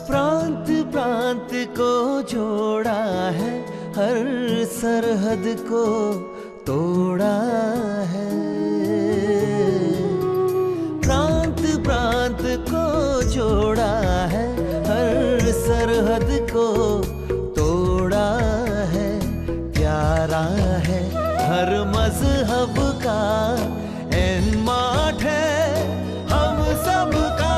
प्रांत प्रांत को जोड़ा है, हर सरहद को तोड़ा है। प्रांत प्रांत को जोड़ा है, हर सरहद को तोड़ा है। प्यारा है हर मजहब का एनमाट है हम सबका।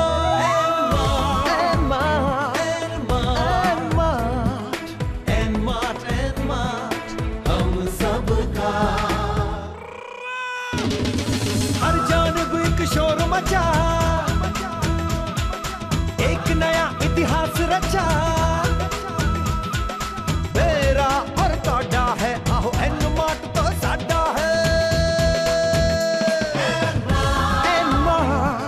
हर जानब एक शोर मचा, एक नया इतिहास रचा। मेरा और तोड़ा है, आहो एनमार्ट तो साडा है। एनमार्ट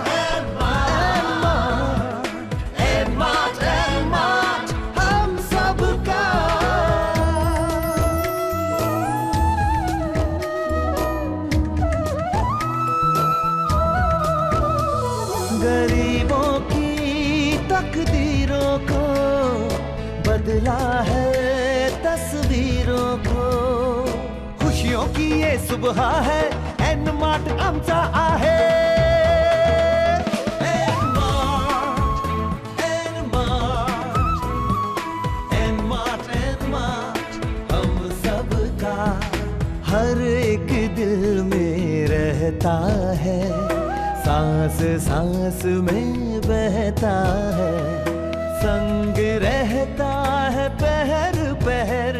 हम सबका। गरीबों की तकदीरों को बदला है तस्वीरों को। खुशियों की ये सुबह है, एनमार्ट आमचा आहे। एनमार्ट हम सबका। हर एक दिल में रहता है, सांस सांस में बहता है। संग रहता है पहर पहर,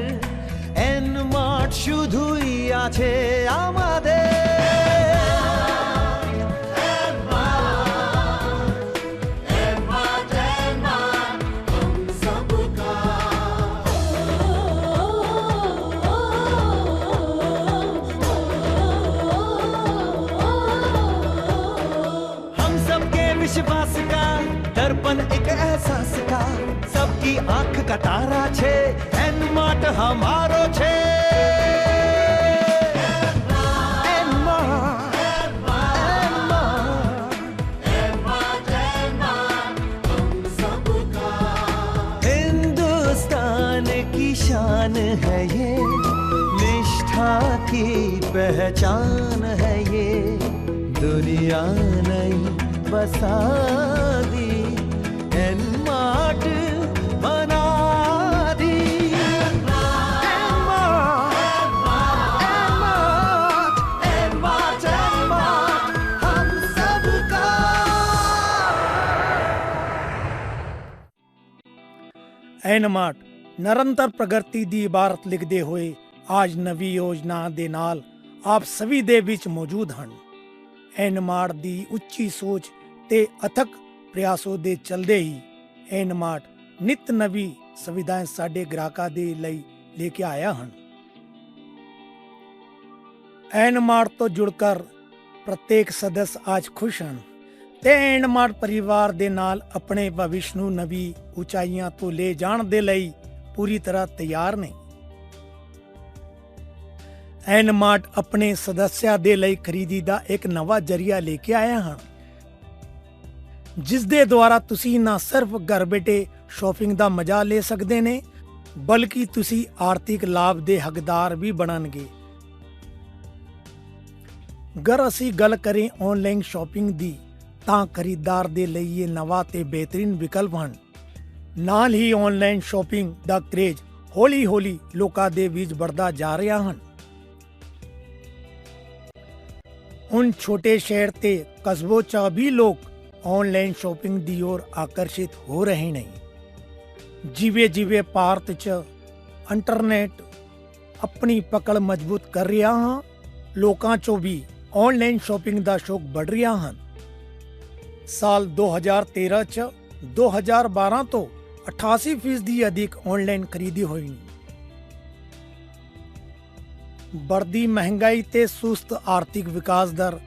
एनमार्ट शुद्ध हुई आछे आमादे। विश्वास का दर्पण एक एहसास का, सबकी आंख का तारा छे एनमार्ट हमारो छे। हिंदुस्तान की शान है ये, निष्ठा की पहचान है ये। दुनिया नहीं बसा दी, एनमार्ट बना दी। एनमार्ट हम सबका। एनमार्ट निरंतर प्रगति ਦੀ ਇਬਾਰਤ ਲਿਖਦੇ ਹੋਏ आज ਨਵੀਂ ਯੋਜਨਾ ਦੇ ਨਾਲ ਆਪ ਸਭੀ ਦੇ ਵਿੱਚ ਮੌਜੂਦ ਹਨ। एनमार्ट ਦੀ ਉੱਚੀ ਸੋਚ ਤੇ ਅਥਕ ਪ੍ਰਯਾਸੋ ਦੇ ਚਲਦੇ ਹੀ एनमार्ट ਨਿਤ ਨਵੀਂ ਸੁਵਿਧਾਵਾਂ ਸਾਡੇ ਗ੍ਰਾਹਕਾਂ ਦੇ ਲਈ ਲੈ ਕੇ ਆਇਆ ਹਨ। एनमार्ट ਤੋਂ ਜੁੜकर ਪ੍ਰਤੀਕ ਸਦस्य आज खुश ਹਨ ਤੇ एनमार्ट ਪਰਿਵਾਰ ਦੇ ਨਾਲ ਆਪਣੇ ਭਵਿੱਖ ਨੂੰ ਨਵੀਂ ਉਚਾਈਆਂ ਤੋਂ ਲੈ ਜਾਣ ਦੇ ਲਈ ਪੂਰੀ ਤਰ੍ਹਾਂ ਤਿਆਰ ਨੇ। एनमार्ट ਆਪਣੇ ਸਦੱਸਿਆਂ ਦੇ ਲਈ ਖਰੀਦੀ ਦਾ ਇੱਕ ਨਵਾਂ ਜਰੀਆ ਲੈ ਕੇ ਆਏ ਹਨ, ਜਿਸ ਦੇ ਦੁਆਰਾ ਤੁਸੀਂ ਨਾ ਸਿਰਫ ਘਰ ਬੈਠੇ ਸ਼ਾਪਿੰਗ ਦਾ ਮਜ਼ਾ ਲੈ ਸਕਦੇ ਨੇ, ਬਲਕਿ ਤੁਸੀਂ ਆਰਥਿਕ ਲਾਭ ਦੇ ਹੱਕਦਾਰ ਵੀ ਬਣਨਗੇ। ਅਗਰ ਅਸੀਂ ਗੱਲ ਕਰੇ ਆਨਲਾਈਨ ਸ਼ਾਪਿੰਗ ਦੀ, ਤਾਂ ਖਰੀਦਦਾਰ ਦੇ ਲਈ ਇਹ ਨਵਾਂ ਤੇ ਬਿਹਤਰੀਨ ਵਿਕਲਪ ਹਨ। ਨਾਲ ਹੀ ਆਨਲਾਈਨ ਸ਼ਾਪਿੰਗ ਦਾ ਕ੍ਰੇਜ਼ ਹੌਲੀ-ਹੌਲੀ ਲੋਕਾਂ ਦੇ ਵਿੱਚ ਵੱਧਦਾ ਜਾ ਰਿਹਾ ਹੈ। उन छोटे शहर ते कस्बों च भी लोग ऑनलाइन शॉपिंग दी ओर आकर्षित हो रहे नहीं। जिवे जिवे भारत च इंटरनेट ਆਪਣੀ ਪਕੜ ਮਜ਼ਬੂਤ ਕਰ ਰਿਹਾ ਹਾਂ। ਲੋਕਾਂ 'ਚੋਂ ਵੀ ਆਨਲਾਈਨ ਸ਼ਾਪਿੰਗ ਦਾ ਸ਼ੌਕ ਵੱਧ ਰਿਹਾ ਹਨ। ਸਾਲ 2013 ਚ 2012 ਤੋਂ 88% ਦੀ ਅਧਿਕ ਆਨਲਾਈਨ ਖਰੀਦੀ ਹੋਈ। बढ़ती महंगाई ਤੇ ਸੁਸਤ ਆਰਥਿਕ ਵਿਕਾਸ ਦਰ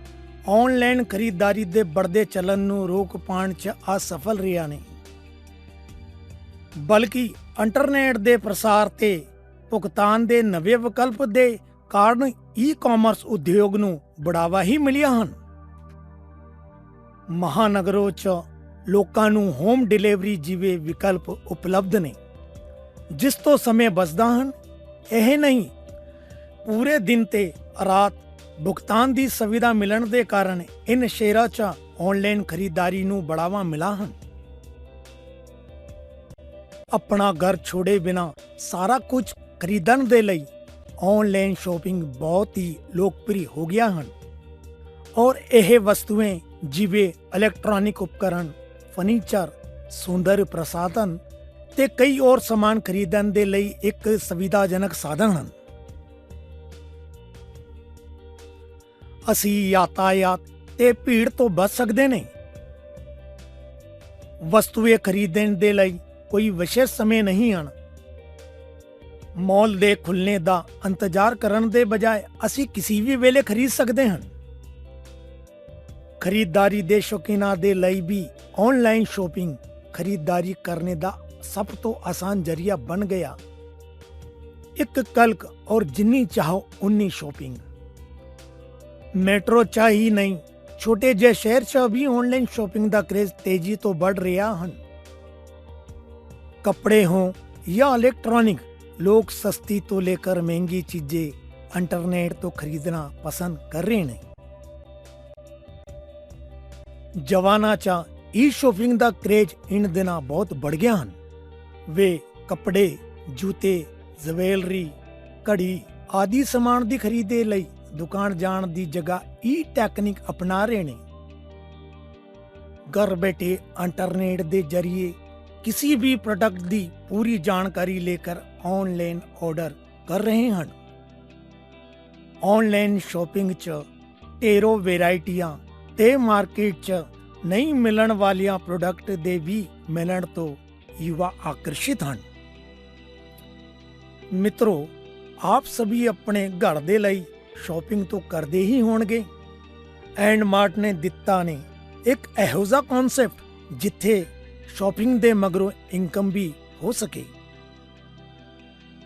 ਆਨਲਾਈਨ ਖਰੀਦਦਾਰੀ ਦੇ ਵੱਧਦੇ ਚੱਲਣ ਨੂੰ ਰੋਕ ਪਾਉਣ 'ਚ ਅਸਫਲ ਰਿਹਾ ਨਹੀਂ, ਬਲਕਿ ਇੰਟਰਨੈਟ ਦੇ ਪ੍ਰਸਾਰ ਤੇ ਭੁਗਤਾਨ ਦੇ ਨਵੇਂ ਵਿਕਲਪ ਦੇ ਕਾਰਨ ਈ-ਕਾਮਰਸ ਉਦਯੋਗ ਨੂੰ ਬੜਾਵਾ ਹੀ ਮਿਲਿਆ ਹਨ। ਮਹਾਨਗਰਾਂ 'ਚ ਲੋਕਾਂ ਨੂੰ ਹੋਮ ਡਿਲੀਵਰੀ ਜਿਵੇਂ ਵਿਕਲਪ ਉਪਲਬਧ ਨੇ, ਜਿਸ ਤੋਂ ਸਮੇਂ ਬਚਦਾ ਹਨ। ਇਹ ਨਹੀਂ, ਪੂਰੇ ਦਿਨ ਤੇ ਰਾਤ ਭੁਗਤਾਨ ਦੀ ਸੁਵਿਧਾ ਮਿਲਣ ਦੇ ਕਾਰਨ ਇਨ ਸ਼ਹਿਰਾਂ 'ਚ ਆਨਲਾਈਨ ਖਰੀਦਦਾਰੀ ਨੂੰ ਬੜਾਵਾ ਮਿਲਾ ਹਨ। ਆਪਣਾ ਘਰ ਛੋੜੇ ਬਿਨਾ ਸਾਰਾ ਕੁਝ ਖਰੀਦਣ ਦੇ ਲਈ ਆਨਲਾਈਨ ਸ਼ਾਪਿੰਗ ਬਹੁਤ ਹੀ ਲੋਕਪ੍ਰਿय ਹੋ ਗਿਆ ਹਨ, ਔਰ ਇਹ ਵਸਤੂਆਂ ਜਿਵੇਂ ਇਲੈਕਟ੍ਰੋਨਿਕ ਉਪਕਰਨ, ਫਰਨੀਚਰ, ਸੁੰਦਰ ਪ੍ਰਸਾਧਨ ਤੇ ਕਈ ਹੋਰ ਸਮਾਨ ਖਰੀਦਣ ਦੇ ਲਈ ਇੱਕ ਸੁਵਿਧਾਜਨਕ ਸਾਧਨ ਹਨ। ਅਸੀਂ ਯਾਤਾਯਾਤ ਤੇ ਭੀੜ ਤੋਂ ਬਚ ਸਕਦੇ ਨੇ। ਵਸਤੂਏ ਖਰੀਦਣ ਦੇ ਲਈ ਕੋਈ ਵਿਸ਼ੇਸ਼ ਸਮੇਂ ਨਹੀਂ ਹਨ। ਮਾਲ ਦੇ ਖੁੱਲ੍ਹਣੇ ਦਾ ਇੰਤਜ਼ਾਰ ਕਰਨ ਦੇ ਬਜਾਏ ਅਸੀਂ ਕਿਸੇ ਵੀ ਵੇਲੇ ਖਰੀਦ ਸਕਦੇ ਹਾਂ। ਖਰੀਦਦਾਰੀ ਦੇ ਸ਼ੌਕੀਨਾਂ ਦੇ ਲਈ ਵੀ ਆਨਲਾਈਨ ਸ਼ਾਪਿੰਗ ਖਰੀਦਦਾਰੀ ਕਰਨ ਦਾ ਸਭ ਤੋਂ ਆਸਾਨ ਜ਼ਰੀਆ ਬਣ ਗਿਆ। ਇੱਕ ਕਲਿਕ ਔਰ ਜਿੰਨੀ ਚਾਹੋ ਉਨੀ ਸ਼ਾਪਿੰਗ। ਮੈਟਰੋ 'ਚ ਹੀ ਨਹੀਂ, ਛੋਟੇ ਜਿਹੇ ਸ਼ਹਿਰ 'ਚ ਵੀ ਆਨਲਾਈਨ ਸ਼ਾਪਿੰਗ ਦਾ ਕ੍ਰੇਜ਼ ਤੇਜ਼ੀ ਤੋਂ ਵੱਧ ਰਿਹਾ ਹਨ। ਕੱਪੜੇ ਹੋ ਜਾਂ ਇਲੈਕਟ੍ਰॉनिक, ਲੋਕ ਸਸਤੀ ਤੋਂ ਲੈ ਕੇ ਮਹਿੰਗੀ ਚੀਜ਼ਾਂ ਇੰਟਰਨੈਟ ਤੋਂ ਖਰੀਦਣਾ ਪਸੰਦ ਕਰ ਰਹੇ ਨੇ। ਜਵਾਨਾਂ 'ਚ ਈ ਸ਼ਾਪਿੰਗ ਦਾ ਕ੍ਰੇਜ਼ ਇਨ ਦਿਨਾਂ ਬਹੁਤ ਵੱਧ ਗਿਆ ਹਨ। ਵੇ ਕੱਪੜੇ, ਜੁੱਤੇ, ਜਵੈਲਰੀ, ਘੜੀ ਆਦਿ ਸਮਾਨ ਦੀ ਖਰੀਦੇ ਲਈ ਦੁਕਾਨ ਜਾਣ ਦੀ ਜਗ੍ਹਾ ਈ ਟੈਕਨੀਕ ਅਪਣਾ ਰਹੇ ਨੇ। ਘਰ ਬੈਠੇ ਇੰਟਰਨੈਟ ਦੇ ਜ਼ਰੀਏ ਕਿਸੇ ਵੀ ਪ੍ਰੋਡਕਟ ਦੀ ਪੂਰੀ ਜਾਣਕਾਰੀ ਲੈ ਕੇ ਆਨਲਾਈਨ ਆਰਡਰ ਕਰ ਰਹੇ ਹਨ। ਆਨਲਾਈਨ ਸ਼ਾਪਿੰਗ 'ਚ ਢੇਰੋਂ ਵੈਰਾਈਟੀਆਂ ਤੇ ਮਾਰਕੀਟ 'ਚ ਨਹੀਂ ਮਿਲਣ ਵਾਲੀਆਂ ਪ੍ਰੋਡਕਟ ਦੇ ਵੀ ਮਿਲਣ ਤੋਂ युवा आकर्षित हैं। मित्रों, आप सभी अपने घर दे लई शॉपिंग तो करते ही होंगे। एंड मार्ट ने दिता ने एक एहो जिहा कॉन्सेप्ट जिथे शॉपिंग दे मगरों इनकम भी हो सके।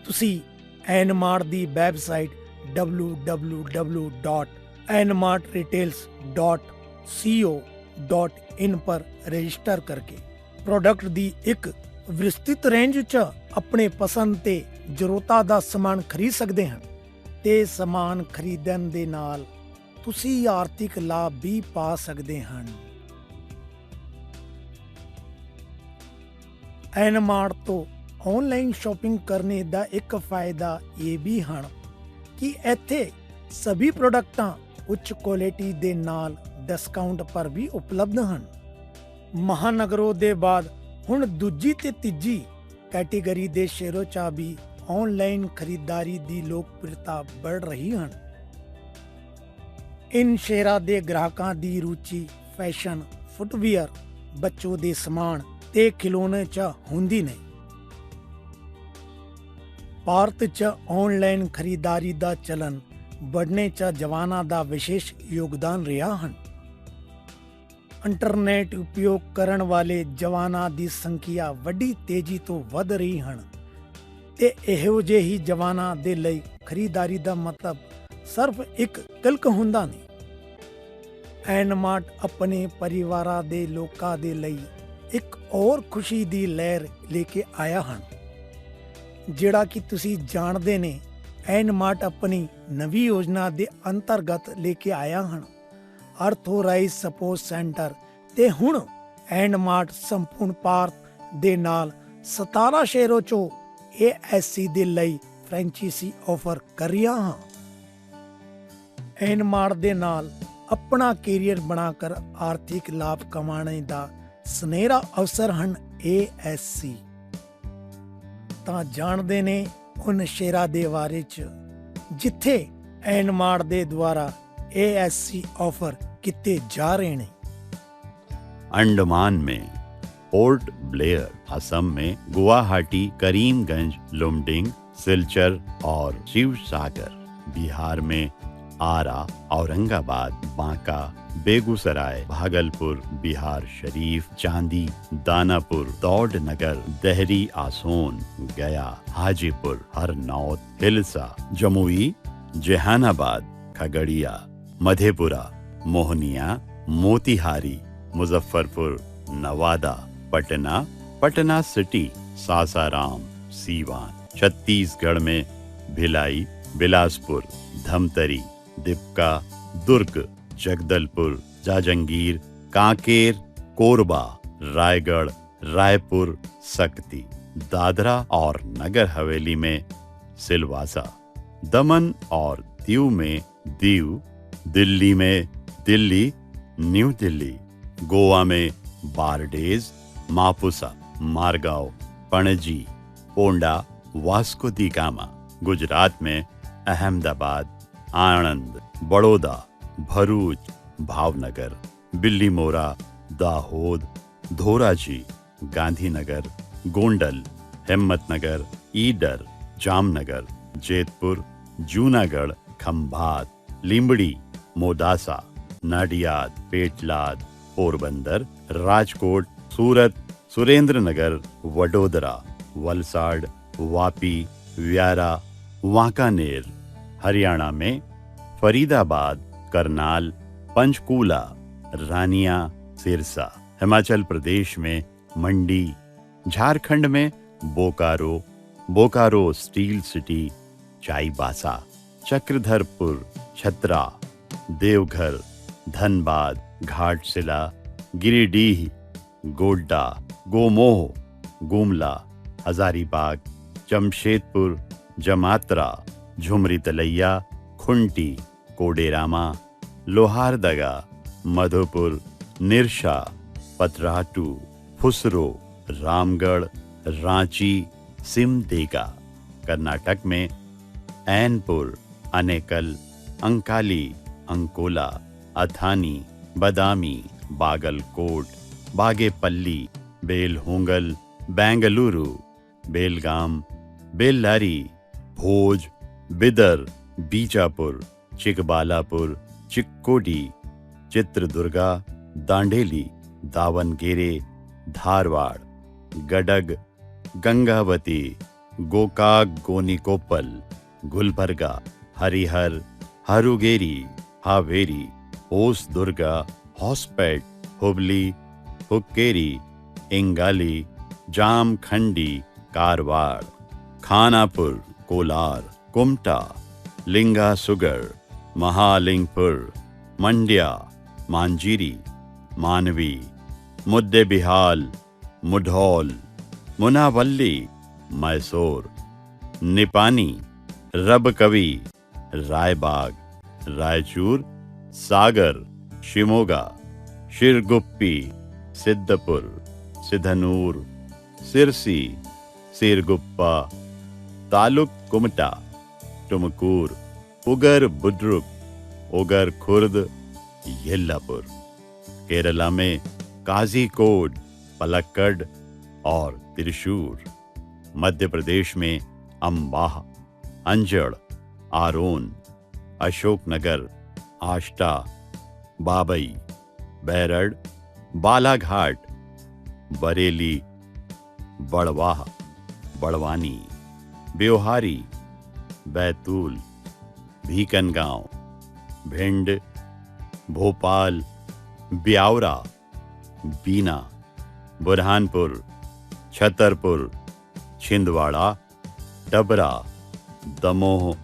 तुसी and mart the website www.nmartretails.co.in पर रजिस्टर करके प्रोडक्ट दी एक विस्तृत रेंज च अपने पसंद ते ਜ਼ਰੂਰਤਾਂ ਦਾ ਸਮਾਨ ਖਰੀਦ ਸਕਦੇ ਹਨ ਤੇ ਸਮਾਨ ਖਰੀਦਣ ਦੇ ਨਾਲ ਤੁਸੀਂ ਆਰਥਿਕ ਲਾਭ ਵੀ ਪਾ ਸਕਦੇ ਹਨ। ਐਨਮਾਰਟ ਤੋਂ ਆਨਲਾਈਨ ਸ਼ਾਪਿੰਗ ਕਰਨੇ ਦਾ ਇੱਕ ਫਾਇਦਾ ਇਹ ਵੀ ਹਨ ਕਿ ਇੱਥੇ ਸਭੀ ਪ੍ਰੋਡਕਟਾਂ ਉੱਚ ਕੁਆਲਿਟੀ ਦੇ ਨਾਲ ਡਿਸਕਾਊਂਟ ਪਰ ਵੀ ਉਪਲਬਧ ਹਨ। ਮਹਾਨਗਰੋਂ ਦੇ ਬਾਅਦ ਹੁਣ ਦੂਜੀ ਤੇ ਤੀਜੀ ਕੈਟੇਗਰੀ ਦੇ ਸ਼ਹਿਰਾਂ 'ਚ ਵੀ ਆਨਲਾਈਨ ਖਰੀਦਦਾਰੀ ਦੀ ਲੋਕਪ੍ਰਿਯਤਾ बढ़ ਰਹੀ ਹਨ। ਇਨ ਸ਼ਹਿਰਾਂ ਦੇ ਗ੍ਰਾਹਕਾਂ ਦੀ ਰੁਚੀ ਫੈਸ਼ਨ, ਫੁੱਟਵੀਅਰ, ਬੱਚੋਂ ਦੇ ਸਮਾਨ ਤੇ ਖਿਡੌਣੇ 'ਚ ਹੁੰਦੀ ਨੇ। ਭਾਰਤ 'ਚ ਆਨਲਾਈਨ ਖਰੀਦਦਾਰੀ ਦਾ ਚਲਨ बढ़ने 'ਚ ਜਵਾਨਾਂ ਦਾ ਵਿਸ਼ੇਸ਼ ਯੋਗਦਾਨ ਰਿਹਾ ਹਨ। ਇੰਟਰਨੈਟ ਉਪਯੋਗ ਕਰਨ ਵਾਲੇ ਜਵਾਨਾਂ ਦੀ ਸੰਖਿਆ ਵੱਡੀ ਤੇਜ਼ੀ ਤੋਂ ਵਧ ਰਹੀ ਹਨ ਤੇ ਇਹੋ ਜਿਹੇ ਹੀ ਜਵਾਨਾਂ ਦੇ ਲਈ ਖਰੀਦਦਾਰੀ ਦਾ ਮਤਲਬ ਸਿਰਫ ਇੱਕ ਕਲਿਕ ਹੁੰਦਾ ਨਹੀਂ। ਐਨਮਾਰਟ ਆਪਣੇ ਪਰਿਵਾਰਾਂ ਦੇ ਲੋਕਾਂ ਦੇ ਲਈ ਇੱਕ ਹੋਰ ਖੁਸ਼ੀ ਦੀ ਲਹਿਰ ਲੈ ਕੇ ਆਇਆ ਹਨ। ਜਿਹੜਾ ਕਿ ਤੁਸੀਂ ਜਾਣਦੇ ਨੇ, ਐਨਮਾਰਟ ਆਪਣੀ ਨਵੀਂ ਯੋਜਨਾ ਦੇ ਅੰਤਰਗਤ ਲੈ ਕੇ ਆਇਆ ਹਨ ਅਰਥੋਰਾਈਜ਼ ਸਪੋਰਟ ਸੈਂਟਰ ਤੇ ਹੁਣ ਐਨਮਾਰਟ ਸੰਪੂਰਨ ਭਾਰਤ ਦੇ ਨਾਲ 17 ਸ਼ਹਿਰਾਂ 'ਚੋਂ ASC ਦੇ ਲਈ ਫਰੈਂਚਾਈਜ਼ੀ ਆਫਰ ਕਰ ਰਿਹਾ ਹਾਂ। ਐਨਮਾਰਟ ਦੇ ਨਾਲ ਆਪਣਾ ਕੈਰੀਅਰ ਬਣਾकर ਆਰਥਿਕ ਲਾਭ ਕਮਾਉਣ ਦਾ ਸੁਨਹਿਰਾ ਅਵਸਰ ਹਨ ASC। ਤਾਂ ਜਾਣਦੇ ਨੇ उन शेरा दे बारे च जिथे एनमाड़ दे द्वारा ASC ऑफर किते जा रहे ने। अंडमान में पोर्ट ब्लेयर, असम में गुवाहाटी, करीमगंज, लुमडिंग, सिलचर और शिवसागर, बिहार में आरा, औरंगाबाद, बांका, बेगूसराय, भागलपुर, बिहार शरीफ, चांदी, दानापुर, दौड़नगर, देहरी, आसोन, गया, हाजीपुर, हरनौत, हिलसा, जमुई, जहानाबाद, खगड़िया, मधेपुरा, मोहनिया, मोतिहारी, मुजफ्फरपुर, नवादा, पटना, पटना सिटी, सासाराम, सीवान, छत्तीसगढ़ में भिलाई, बिलासपुर, धमतरी, दिपका, दुर्ग, जगदलपुर, जाजंगीर, कांकेर, कोरबा, रायगढ़, रायपुर, सकती, दादरा और नगर हवेली में सिलवासा, दमन और दीव में दीव, दिल्ली में दिल्ली, न्यू दिल्ली, गोवा में बारडेज, मापुसा, मारगांव, पणजी, पोंडा, वास्को दी गामा, गुजरात में अहमदाबाद, आणंद, बड़ौदा, भरूच, भावनगर, बिल्लीमोरा, दाहोद, धोराजी, गांधीनगर, गोंडल, हिम्मतनगर, ईडर, जामनगर, जेतपुर, जूनागढ़, खंभात, लिंबड़ी, मोदासा, नाडियाद, पेटलाद, पोरबंदर, राजकोट, सूरत, सुरेंद्रनगर, वडोदरा, वलसाड, वापी, व्यारा, वांकानेर, हरियाणा में फरीदाबाद, करनाल, पंचकूला, रानिया, सिरसा, हिमाचल प्रदेश में मंडी, झारखंड में बोकारो, बोकारो स्टील सिटी, चाईबासा, चक्रधरपुर, छतरा, देवघर, धनबाद, घाटशिला, गिरिडीह, गोड्डा, गोमोह, गुमला, हजारीबाग, जमशेदपुर, जमात्रा, झुमरी तलैया, खुंटी, कोडेरामा, लोहारदगा, मधुपुर, निरशा, पतराटू, फुसरो, रामगढ़, रांची, सिमदेगा। कर्नाटक में ऐनपुर, अनेकल, अंकाली, अंकोला, अथानी, बदामी, बागलकोट, बागेपल्ली, बेलहोंगल, बेंगलुरु, बेलगाम, बेल्लारी, भोज, बिदर, बीजापुर, चिकबालापुर, चिक्कोडी, चित्रदुर्गा, दांडेली, दावनगेरे, धारवाड़, गडग, गंगावती, गोकाक, गोनीकोपल, गुलबर्गा, हरिहर, हरुगेरी, हावेरी, होसदुर्गा, होसपेट, हुबली, हुक्केरी, इंगाली, जामखंडी, कारवाड़, खानापुर, कोलार, कुमटा, लिंगासुगर, महालिंगपुर, मंड्या, मांजीरी, मानवी, मुद्देबिहाल, मुढौल, मुनावल्ली, मैसूर, निपानी, रबकवी, रायबाग, रायचूर, सागर, शिमोगा, शिरगुप्पी, सिद्धपुर, सिधनूर, सिरसी, सिरगुप्पा, तालुक कुमटा, टुमकूर, उगर बुद्रुक, उगर खुर्द, येल्लापुर। केरला में काजीकोड, पलक्कड और त्रिशूर। मध्य प्रदेश में अम्बाह, अंजड़, आरोन, अशोकनगर, आष्टा, बाबई, बैरड़, बालाघाट, बरेली, बड़वाह, बड़वानी, ब्योहारी, बैतूल, भीकनगांव, भिंड, भोपाल, ब्यावरा, बीना, बुरहानपुर, छतरपुर, छिंदवाड़ा, डबरा, दमोह,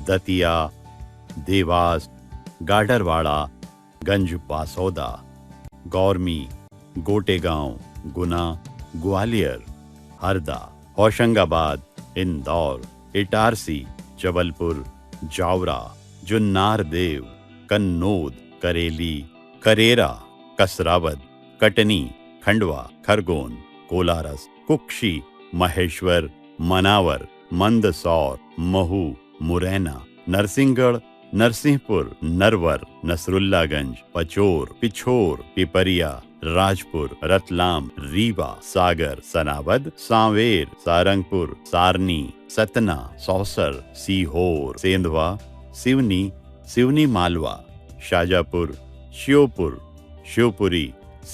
दतिया, देवास, गाडरवाड़ा, गंजपासौदा, गौरमी, गोटेगांव, गुना, ग्वालियर, हरदा, होशंगाबाद, इंदौर, इटारसी, जबलपुर, जावरा, जुन्नार देव, कन्नौद, करेली, करेरा, कसरावद, कटनी, खंडवा, खरगोन, कोलारस, कुक्षी, महेश्वर, मनावर, मंदसौर, महू, मुरैना, नरसिंहगढ़, नरसिंहपुर, नरवर, नसरुल्लागंज, पचोर, पिछोर, पिपरिया, राजपुर, रतलाम, रीवा, सागर, सनावद, सांवेर, सारंगपुर, सारनी, सतना, सौसर, सीहोर, सेंधवा, सिवनी, सिवनी मालवा, शाजापुर, श्योपुर, शिवपुरी,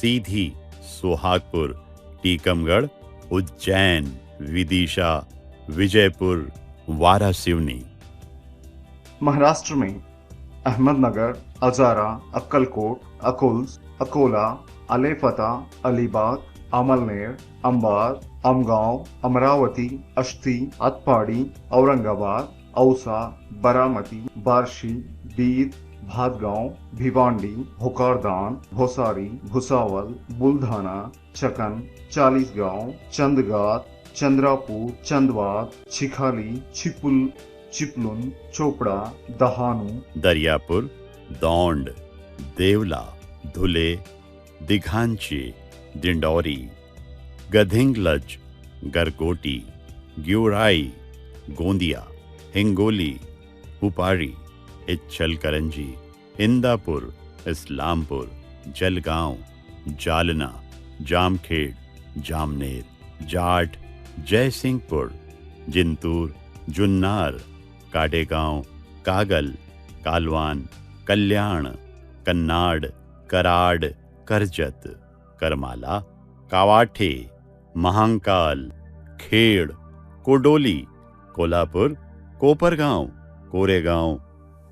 सीधी, सोहागपुर, टीकमगढ़, उज्जैन, विदिशा, विजयपुर, वारासिवनी। महाराष्ट्र में अहमदनगर, अजारा, अक्कलकोट, अकुल्स, अकोला, अलेफता, अलीबाग, अमलनेर, अंबार, अमगांव, अमरावती, अश्ती, अतपाड़ी, औरंगाबाद, औसा, बारामती, बार्शी, बीद, भादगांव, भिवांडी, होकारदान, भोसारी, भुसावल, बुलढाना, चकन, चालीसगांव, चंदगात, चंद्रापुर, चंदवाद, छिखाली, चिपलुन, चोपड़ा, दहानू, दरियापुर, दौंड, देवला, धुले, दिघांची, डिंडौरी, गधिंगलज, गरकोटी, ग्यूराई, गोंदिया, हिंगोली, उपाड़ी, इच्छल करंजी, इंदापुर, इस्लामपुर, जलगांव, जालना, जामखेड़, जामनेर, जाट, जयसिंहपुर, जिंतूर, जुन्नार, काटेगांव, कागल, कालवान, कल्याण, कन्नाड, कराड, करजत, करमाला, कावाठे, महांकाल, खेड़, कोडोली, कोल्हापुर, कोपरगांव, कोरेगांव,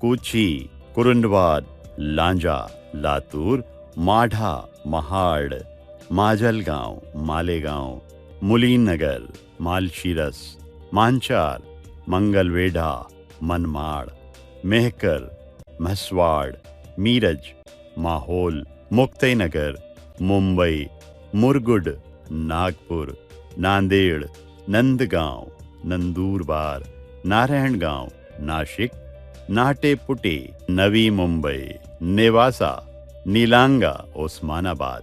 कुची, कुरुंडवाड, लांजा, लातूर, माढ़ा, महाड़, माजलगांव, मालेगांव, मुलीनगर, मालशीरस, मांचार, मंगलवेढा, मनमाड़, मेहकर, महसवाड़, मीरज, माहौल, मुक्तेनगर, मुंबई, मुरगुड, नागपुर, नांदेड़, नंदगांव, नंदूरबार, नारायणगांव, नाशिक, नाटेपुटे, नवी मुंबई, नेवासा, नीलांगा, ओस्मानाबाद,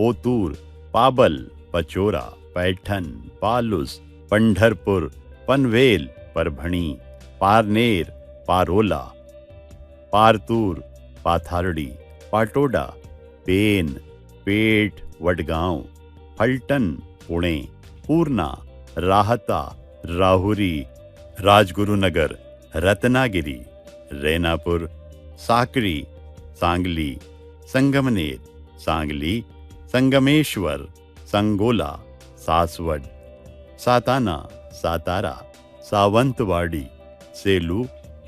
ओतूर, पाबल, पचोरा, पैठन, पालुस, पंढरपुर, पनवेल, परभणी, पारनेर, पारोला, पारतूर, पाथारडी, पाटोडा, पेन, पेठ, वडगांव, फलटण, पुणे, पूर्णा, राहता, राहुरी, राजगुरुनगर, रत्नागिरी, रेनापुर, साकरी, सांगली, संगमनेर, सांगली, संगमेश्वर, संगोला, सासवड, साताना, सातारा, सावंतवाड़ी, सेलू,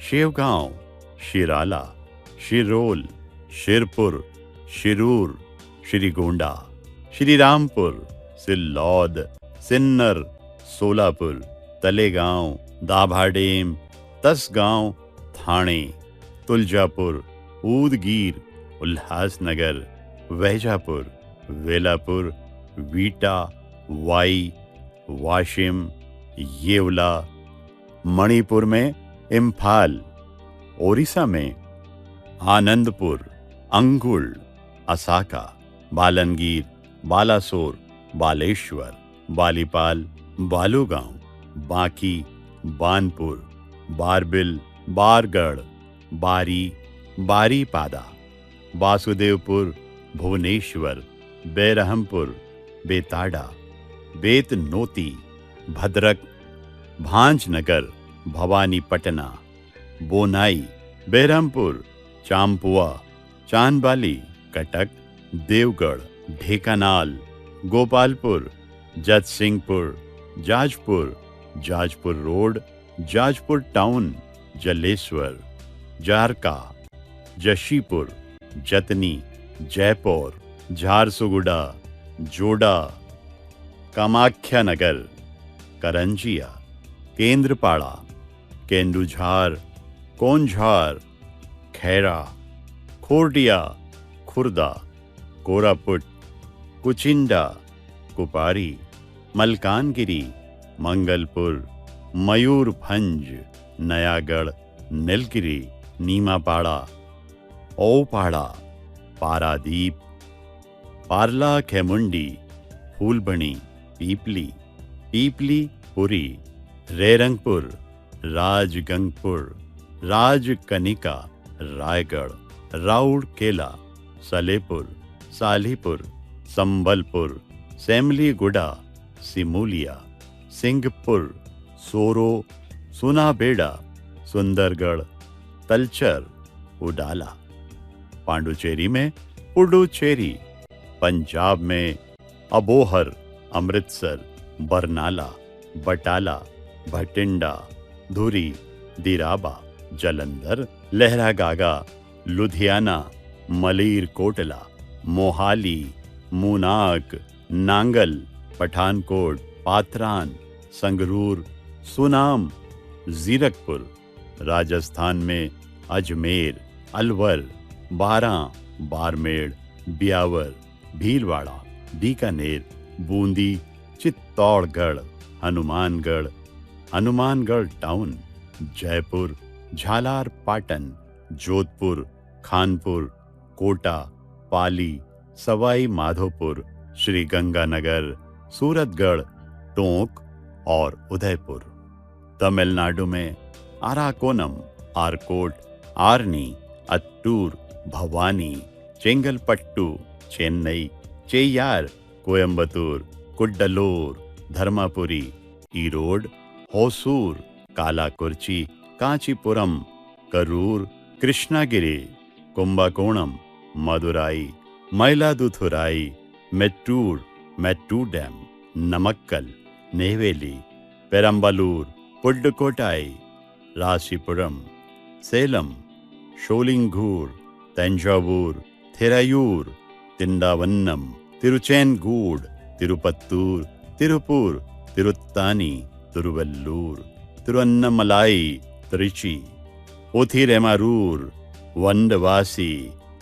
शेवगांव, शिराला, शिरोल, शिरपुर, शिरूर, श्रीगोंडा, श्रीरामपुर, सिल्लौद, सिन्नर, सोलापुर, तलेगांव, दाभाडेम, तसगांव, थाने, तुलजापुर, ऊदगीर, उल्हासनगर, वैजापुर, वेलापुर, वीटा, वाई, वाशिम, येवला, मणिपुर में इम्फाल, ओडिशा में आनंदपुर, अंगुल, असाका, बालनगीर, बालासोर, बालेश्वर, बालीपाल, बालूगांव, बांकी, बानपुर, बारबिल, बारगढ़, बारी, बारीपादा, वासुदेवपुर, भुवनेश्वर, बेरहमपुर, बेताड़ा, बेतनोती, भद्रक, भांजनगर, भवानीपटना, बोनाई, बेरहमपुर, चांपुआ, चांदबाली, कटक, देवगढ़, ढेकानाल, गोपालपुर, जतसिंहपुर, जाजपुर, जाजपुर रोड, जाजपुर टाउन, जलेश्वर, जारका, जशीपुर, जतनी, जयपुर, झारसुगुडा, जोड़ा, कामाख्या नगर, करंजिया, केंद्रपाड़ा, केंदुझार, कोंझार, खैरा, खोरडिया, खुर्दा, कोरापुट, कुचिंडा, कुपारी, मलकानगिरी, मंगलपुर, मयूरभंज, नयागढ़, नीलगिरी, नीमापाड़ा, ओपाड़ा, पारादीप, पारला खेमुंडी, फूलबणी, पीपली, पुरी, रेरंगपुर, राजगंगपुर, राजकनिका, रायगढ़, राउरकेला, सलेपुर, सालीपुर, संबलपुर, सेमलीगुड़ा, सिमूलिया, सिंहपुर, सोरो, सुनाबेड़ा, सुंदरगढ़, तलचर, उडाला। पांडुचेरी में पुडुचेरी, पंजाब में अबोहर, अमृतसर, बरनाला, बटाला, भटिंडा, धुरी, दिराबा, जलंधर, लहरागागा, लुधियाना, मलीरकोटला, मोहाली, मूनाक, नांगल, पठानकोट, पात्रान, संगरूर, सुनाम, जीरकपुर। राजस्थान में अजमेर, अलवर, बारां, बारमेड़, ब्यावर, भीलवाड़ा, बीकानेर, बूंदी, चित्तौड़गढ़, हनुमानगढ़, हनुमानगढ़ टाउन, जयपुर, झालारपाटन, जोधपुर, खानपुर, कोटा, पाली, सवाई माधोपुर, श्री गंगानगर, सूरतगढ़, टोंक और उदयपुर। तमिलनाडु में अराकोनम, आरकोट, आर्नी, अत्तूर, भवानी, चेंगलपट्टू, चेन्नई, चेय्यार, कोयम्बतूर, कुड्डलोर, धर्मापुरी, ईरोड, होसूर, कालाकुर्ची, कांचीपुरम, करूर, कृष्णागिरी, कुंभकोणम, मदुराई, मयिलादुथुराई, मेट्टूर, मेट्टूडैम, नमक्कल, नेवेली, पेरम्बलूर, पुडुकोट्टाई, रासीपुरम, सेलम, शोलिंगूर, तंजावुर, थिरायूर, तिंडावन्नम, तिरुचेनगूड, तिरुपत्तूर, तिरुपुर, तिरुत्तानी, तिरुवल्लूर, तिरुवन्नमलाई, त्रिची, उथिरेमारूर, वंडवासी,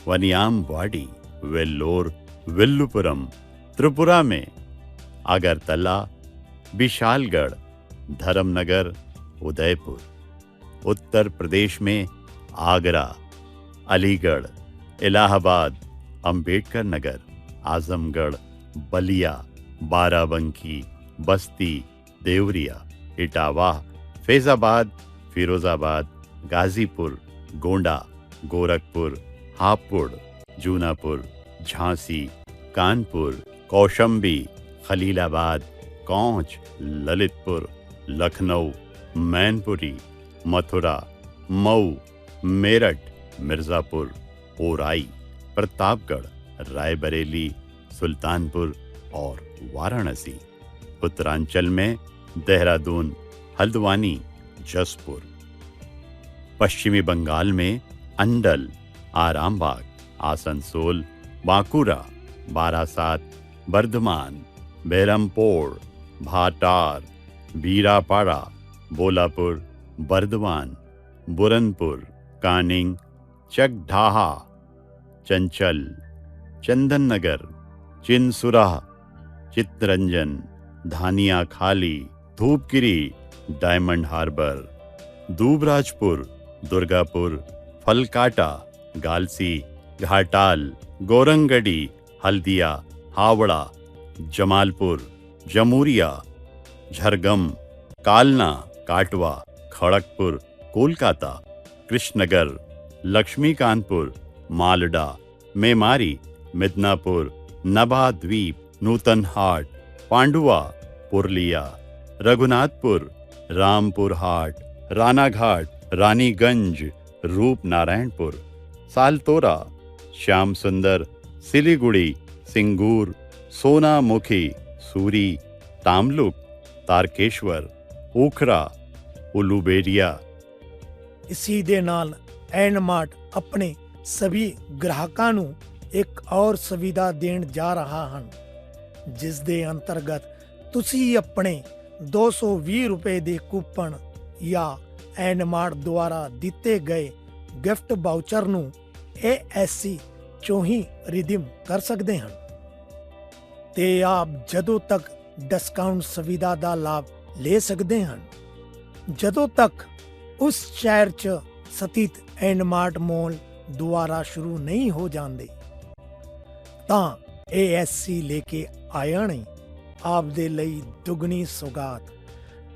वनियामवाड़ी, वेल्लोर, विल्लुपुरम, त्रिपुरा में अगरतला, विशालगढ़, धर्मनगर, उदयपुर। उत्तर प्रदेश में आगरा, अलीगढ़, इलाहाबाद, अंबेडकर नगर, आजमगढ़, बलिया, बाराबंकी, बस्ती, देवरिया, इटावा, फैजाबाद, फिरोजाबाद, गाजीपुर, गोंडा, गोरखपुर, हापुड़, जूनापुर, झांसी, कानपुर, कौशंबी, खलीलाबाद, कौंच, ललितपुर, लखनऊ, मैनपुरी, मथुरा, मऊ, मेरठ, मिर्जापुर, ओराई, प्रतापगढ़, रायबरेली, सुल्तानपुर और वाराणसी। उत्तरांचल में देहरादून, हल्द्वानी, जसपुर। पश्चिमी बंगाल में अंडल, आरामबाग, आसनसोल, बांकुरा, बारासात, बर्धमान, बेरमपोर, भाटार, बीरापाड़ा, बोलापुर, बर्दवान, बुरनपुर, कानिंग, चकढाहा, चंचल, चंदननगर, चिनसुरा, चित्तरंजन, धानिया खाली, धूपगिरी, डायमंड हार्बर, दूबराजपुर, दुर्गापुर, फलकाटा, गालसी, घाटाल, गोरंगडी, हल्दिया, हावड़ा, जमालपुर, जमूरिया, झरगम, कालना, काटवा, खड़गपुर, कोलकाता, कृष्णनगर, लक्ष्मीकानपुर, मालडा, मेमारी, मिदनापुर, नबाद्वीप, नूतनहाट, पांडुआ, पुरलिया, रघुनाथपुर, रामपुर हाट, रानाघाट, रानीगंज, रूपनारायणपुर, सालतोरा, श्याम सुंदर, सिलीगुड़ी, सिंगूर, सोनामुखी, सूरी, तामलुक, तारकेश्वर, ओखरा, उलूबेरिया। इसी दे नाल एनमार्ट ਆਪਣੇ सभी ਗ੍ਰਾਹਕਾਂ ਨੂੰ ਇੱਕ ਔਰ ਸੁਵਿਧਾ ਦੇਣ ਜਾ ਰਹਾ ਹਨ, ਜਿਸ ਦੇ ਅੰਤਰਗਤ ਤੁਸੀਂ ਆਪਣੇ 220 ਰੁਪਏ ਦੇ ਕੂਪਨ ਜਾਂ ਐਨਮਾਰਟ ਦੁਆਰਾ ਦਿੱਤੇ ਗਏ ਗਿਫਟ ਵਾਊਚਰ ਨੂੰ ASC ਚੋਂ ਹੀ ਰਿਡੀਮ ਕਰ ਸਕਦੇ ਹਨ ਤੇ ਆਪ ਜਦੋਂ ਤੱਕ ਡਿਸਕਾਊਂਟ ਸੁਵਿਧਾ ਦਾ ਲਾਭ ਲੈ ਸਕਦੇ ਹਨ ਜਦੋਂ ਤੱਕ ਉਸ ਸ਼ਹਿਰ 'ਚ ਸਥਿਤ ਐਨਮਾਰਟ ਮੋਲ ਦੁਆਰਾ ਸ਼ੁਰੂ ਨਹੀਂ ਹੋ ਜਾਂਦੇ ਤਾਂ ASC ਲੈ ਕੇ ਆਇਆ ਨਹੀਂ ਆਪ ਦੇ ਲਈ ਦੁਗਣੀ ਸੁਗਾਤ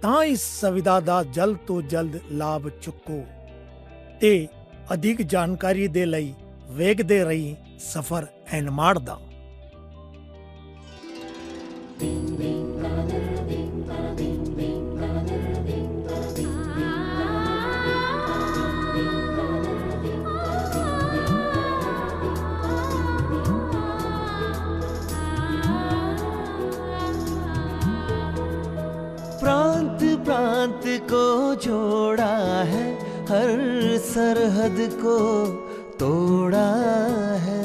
ਤਾਂ ਇਸ ਸੁਵਿਧਾ ਦਾ ਜਲਦ ਤੋਂ ਜਲਦ ਲਾਭ ਚੁੱਕੋ ਤੇ ਅਧਿਕ ਜਾਣਕਾਰੀ ਦੇ ਲਈ ਵੇਖਦੇ ਰਹੀ ਸਫਰ ਐਨਮਾਰਟ ਦਾ। प्रांत प्रांत को जोड़ा है, हर सरहद को तोड़ा है।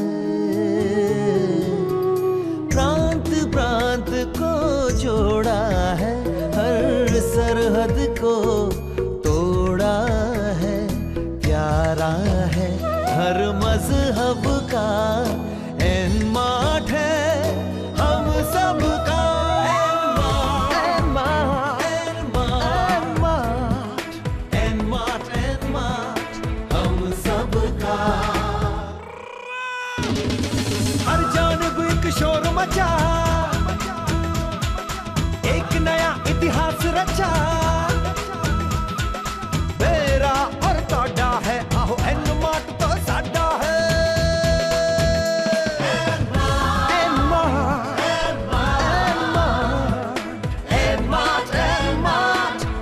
प्रांत प्रांत को जोड़ा है, हर सरहद को तोड़ा है। प्यारा है हर मजहब का एनमार्ट है, हम सबका हर जानब एक शोर मचा, एक नया इतिहास रचा। मेरा और तोड़ा है, आहो एनमार्ट तो साडा है। एनमार्ट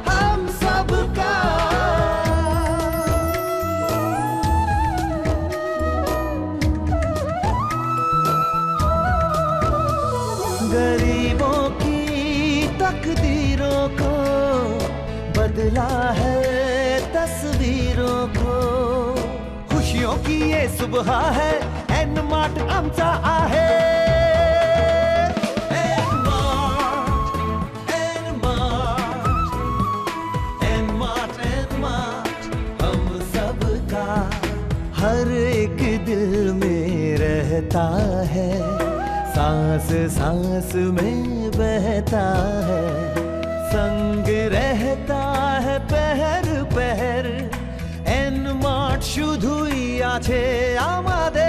हम सबका। गरीबों की तकदीरों को बदला है तस्वीरों को। खुशियों की ये सुबह है, एनमार्ट आमचा आहे। एनमार्ट हम सबका। हर एक दिल में रहता है, सांस सांस में बहता है। संग रहता है पहर पहर, एनमार्ट शुधुई आछे आमादे।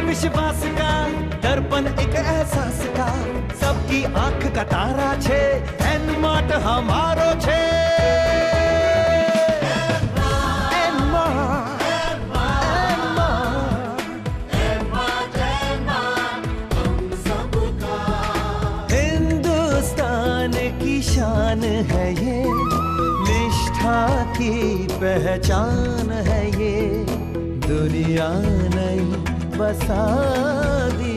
विश्वास का दर्पण एक एहसास का, सबकी आंख का तारा छे, एनमार्ट हमारो छे। हिंदुस्तान की शान है ये, निष्ठा की पहचान है ये। दुनिया नहीं बसा दी